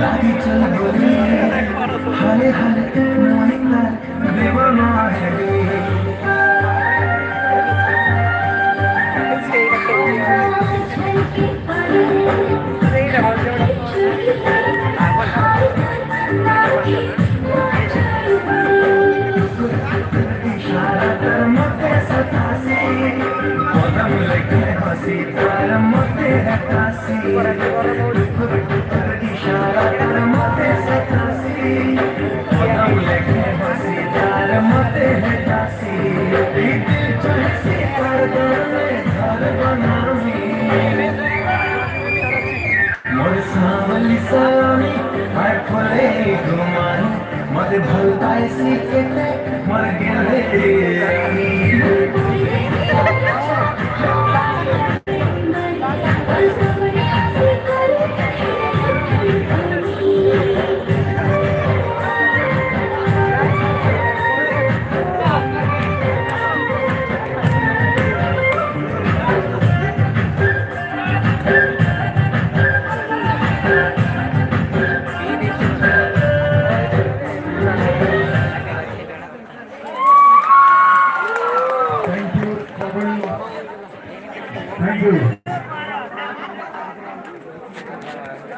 लागी चल गोली हाले हाले मोहिता देवाना है इशारा कर मते सतासी कदम लेके हंसी तार मते है कासी इशारा कर मते सतासी कदम लेके हंसी तार मते है कासी दिल चाहे कर दे घर बनावी मोर सावली सामी हाय फले गुमान मते भलताई सीखे मर गेले